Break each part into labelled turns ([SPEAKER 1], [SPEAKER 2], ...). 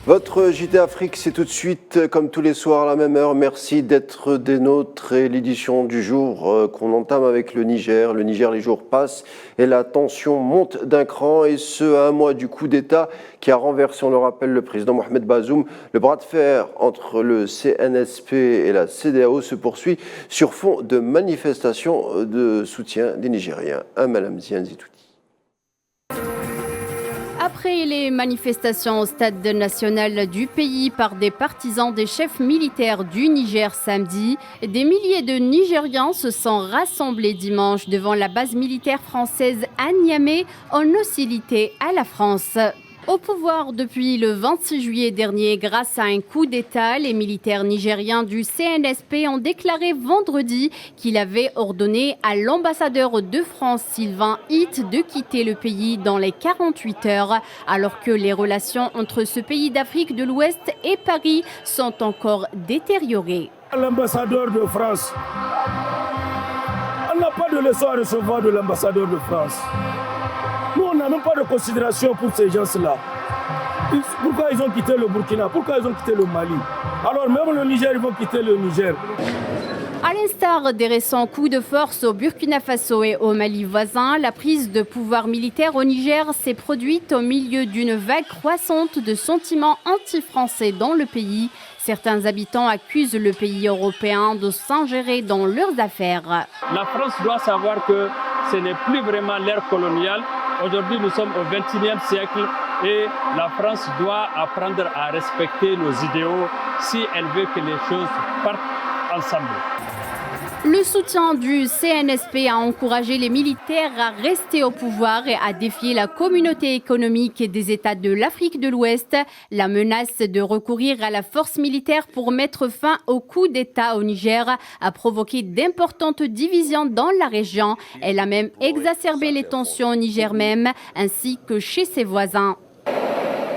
[SPEAKER 1] Votre JT Afrique, c'est tout de suite, comme tous les soirs à la même heure. Merci d'être des nôtres et l'édition du jour qu'on entame avec le Niger. Le Niger, les jours passent et la tension monte d'un cran, et ce, à un mois du coup d'État qui a renversé, on le rappelle, le président Mohamed Bazoum. Le bras de fer entre le CNSP et la CEDEAO se poursuit sur fond de manifestations de soutien des Nigériens. Madame Zianzitouti.
[SPEAKER 2] Après les manifestations au stade national du pays par des partisans des chefs militaires du Niger samedi, des milliers de Nigérians se sont rassemblés dimanche devant la base militaire française à Niamey en hostilité à la France. Au pouvoir depuis le 26 juillet dernier, grâce à un coup d'État, les militaires nigériens du CNSP ont déclaré vendredi qu'il avait ordonné à l'ambassadeur de France, Sylvain Hitt, de quitter le pays dans les 48 heures, alors que les relations entre ce pays d'Afrique de l'Ouest et Paris sont encore détériorées.
[SPEAKER 3] L'ambassadeur de France, on n'a pas de leçon à recevoir de l'ambassadeur de France. Nous, on n'a même pas de considération pour ces gens-là. Pourquoi ils ont quitté le Burkina? Pourquoi ils ont quitté le Mali? Alors même le Niger, ils vont quitter le Niger.
[SPEAKER 2] À l'instar des récents coups de force au Burkina Faso et au Mali voisin, la prise de pouvoir militaire au Niger s'est produite au milieu d'une vague croissante de sentiments anti-français dans le pays. Certains habitants accusent le pays européen de s'ingérer dans leurs affaires.
[SPEAKER 4] La France doit savoir que ce n'est plus vraiment l'ère coloniale. Aujourd'hui, nous sommes au XXIe siècle et la France doit apprendre à respecter nos idéaux si elle veut que les choses partent ensemble.
[SPEAKER 2] Le soutien du CNSP a encouragé les militaires à rester au pouvoir et à défier la communauté économique des États de l'Afrique de l'Ouest. La menace de recourir à la force militaire pour mettre fin au coup d'État au Niger a provoqué d'importantes divisions dans la région. Elle a même exacerbé les tensions au Niger même, ainsi que chez ses voisins.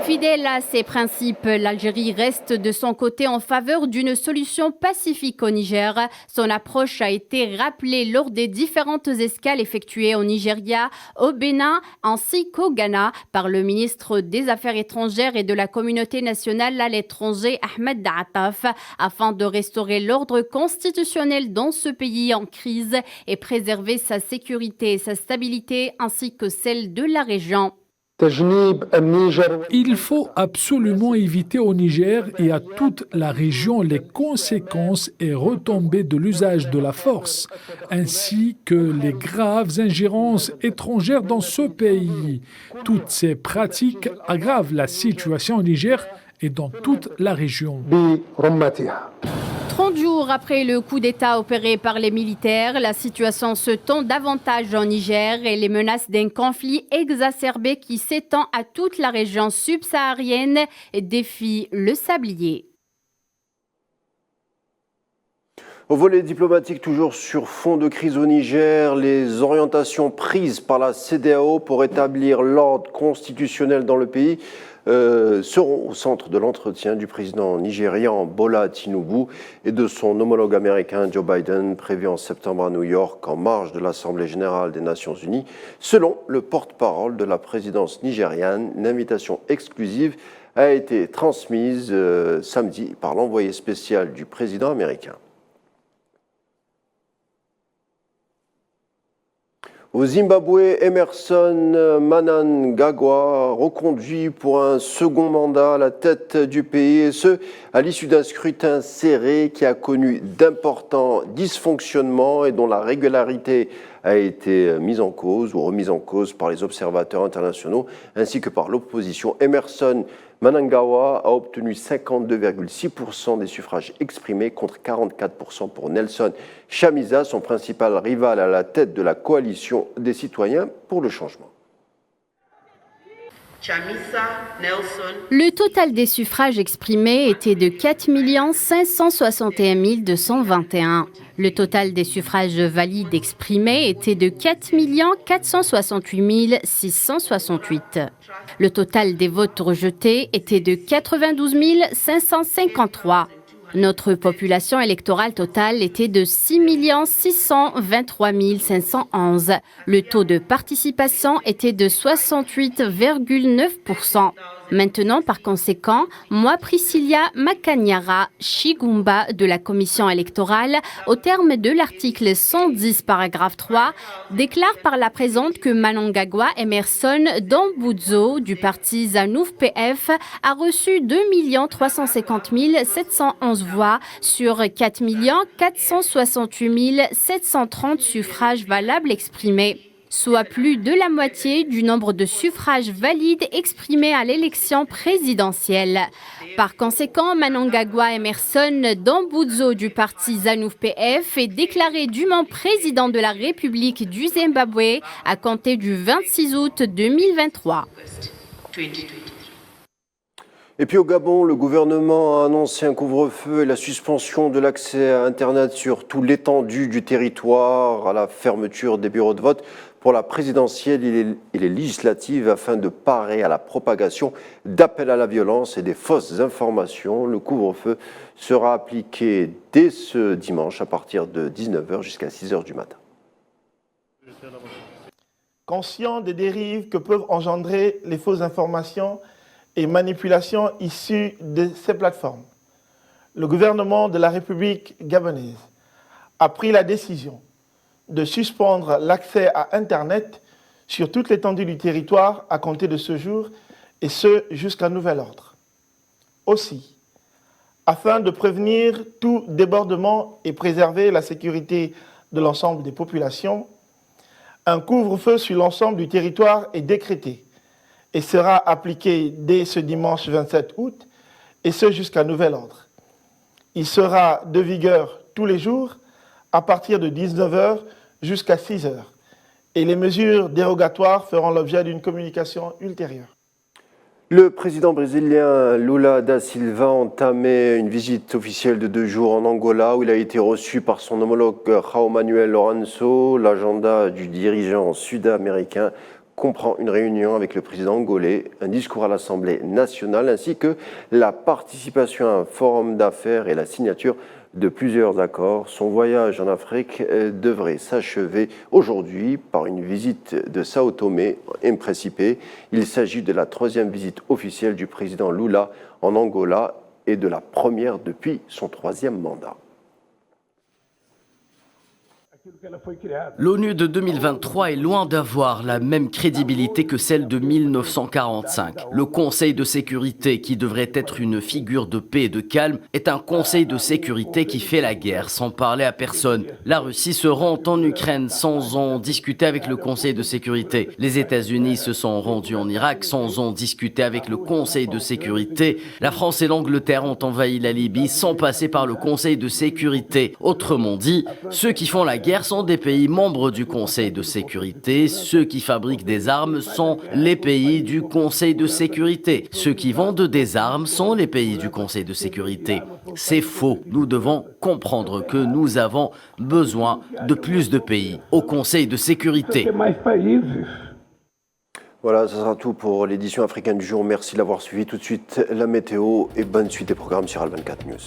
[SPEAKER 2] Fidèle à ses principes, l'Algérie reste de son côté en faveur d'une solution pacifique au Niger. Son approche a été rappelée lors des différentes escales effectuées au Nigeria, au Bénin ainsi qu'au Ghana par le ministre des Affaires étrangères et de la communauté nationale à l'étranger, Ahmed Daataf, afin de restaurer l'ordre constitutionnel dans ce pays en crise et préserver sa sécurité et sa stabilité ainsi que celle de la région.
[SPEAKER 5] Il faut absolument éviter au Niger et à toute la région les conséquences et retombées de l'usage de la force, ainsi que les graves ingérences étrangères dans ce pays. Toutes ces pratiques aggravent la situation au Niger et dans toute la région.
[SPEAKER 2] 30 jours après le coup d'État opéré par les militaires, la situation se tend davantage en Niger et les menaces d'un conflit exacerbé qui s'étend à toute la région subsaharienne défient le sablier.
[SPEAKER 1] Au volet diplomatique, toujours sur fond de crise au Niger, les orientations prises par la CEDEAO pour établir l'ordre constitutionnel dans le pays seront au centre de l'entretien du président nigérian Bola Tinubu et de son homologue américain Joe Biden, prévu en septembre à New York en marge de l'Assemblée générale des Nations unies. Selon le porte-parole de la présidence nigériane, une invitation exclusive a été transmise samedi par l'envoyé spécial du président américain. Au Zimbabwe, Emerson Mnangagwa, reconduit pour un second mandat à la tête du pays, et ce, à l'issue d'un scrutin serré qui a connu d'importants dysfonctionnements et dont la régularité a été mise en cause ou remise en cause par les observateurs internationaux ainsi que par l'opposition. Emerson Mnangagwa a obtenu 52,6% des suffrages exprimés contre 44% pour Nelson Chamisa, son principal rival à la tête de la coalition des citoyens pour le changement.
[SPEAKER 2] Le total des suffrages exprimés était de 4 561 221. Le total des suffrages valides exprimés était de 4 468 668. Le total des votes rejetés était de 92 553. Notre population électorale totale était de 6 623 511. Le taux de participation était de 68,9%. Maintenant, par conséquent, moi, Priscilla Makanyara Chigumba de la Commission électorale, au terme de l'article 110, paragraphe 3, déclare par la présente que Mnangagwa Emerson Dambudzo du parti ZANU-PF a reçu 2 350 711 voix sur 4 468 730 suffrages valables exprimés, soit plus de la moitié du nombre de suffrages valides exprimés à l'élection présidentielle. Par conséquent, Mnangagwa Emerson Dambudzo du parti ZANU-PF est déclaré dûment président de la République du Zimbabwe à compter du 26 août 2023.
[SPEAKER 1] Et puis au Gabon, le gouvernement a annoncé un couvre-feu et la suspension de l'accès à Internet sur toute l'étendue du territoire, à la fermeture des bureaux de vote pour la présidentielle et les législatives afin de parer à la propagation d'appels à la violence et des fausses informations. Le couvre-feu sera appliqué dès ce dimanche à partir de 19h jusqu'à 6h du matin.
[SPEAKER 6] Conscient des dérives que peuvent engendrer les fausses informations et manipulations issues de ces plateformes, le gouvernement de la République gabonaise a pris la décision de suspendre l'accès à Internet sur toute l'étendue du territoire à compter de ce jour, et ce jusqu'à nouvel ordre. Aussi, afin de prévenir tout débordement et préserver la sécurité de l'ensemble des populations, un couvre-feu sur l'ensemble du territoire est décrété et sera appliqué dès ce dimanche 27 août, et ce jusqu'à nouvel ordre. Il sera de vigueur tous les jours à partir de 19h jusqu'à 6h, et les mesures dérogatoires feront l'objet d'une communication ultérieure.
[SPEAKER 1] Le président brésilien Lula da Silva a entamé une visite officielle de 2 jours en Angola où il a été reçu par son homologue João Manuel Lourenço. L'agenda du dirigeant sud-américain comprend une réunion avec le président angolais, un discours à l'Assemblée nationale ainsi que la participation à un forum d'affaires et la signature de plusieurs accords. Son voyage en Afrique devrait s'achever aujourd'hui par une visite de Sao Tomé et Principe. Il s'agit de la 3e visite officielle du président Lula en Angola et de la première depuis son 3e mandat.
[SPEAKER 7] L'ONU de 2023 est loin d'avoir la même crédibilité que celle de 1945. Le Conseil de sécurité, qui devrait être une figure de paix et de calme, est un Conseil de sécurité qui fait la guerre sans parler à personne. La Russie se rend en Ukraine sans en discuter avec le Conseil de sécurité. Les États-Unis se sont rendus en Irak sans en discuter avec le Conseil de sécurité. La France et l'Angleterre ont envahi la Libye sans passer par le Conseil de sécurité. Autrement dit, ceux qui font la guerre sont des pays membres du Conseil de sécurité. Ceux qui fabriquent des armes sont les pays du Conseil de sécurité. Ceux qui vendent des armes sont les pays du Conseil de sécurité. C'est faux. Nous devons comprendre que nous avons besoin de plus de pays au Conseil de sécurité.
[SPEAKER 1] Voilà, ce sera tout pour l'édition africaine du jour. Merci de l'avoir suivi. Tout de suite, la météo et bonne suite des programmes sur Al24 News.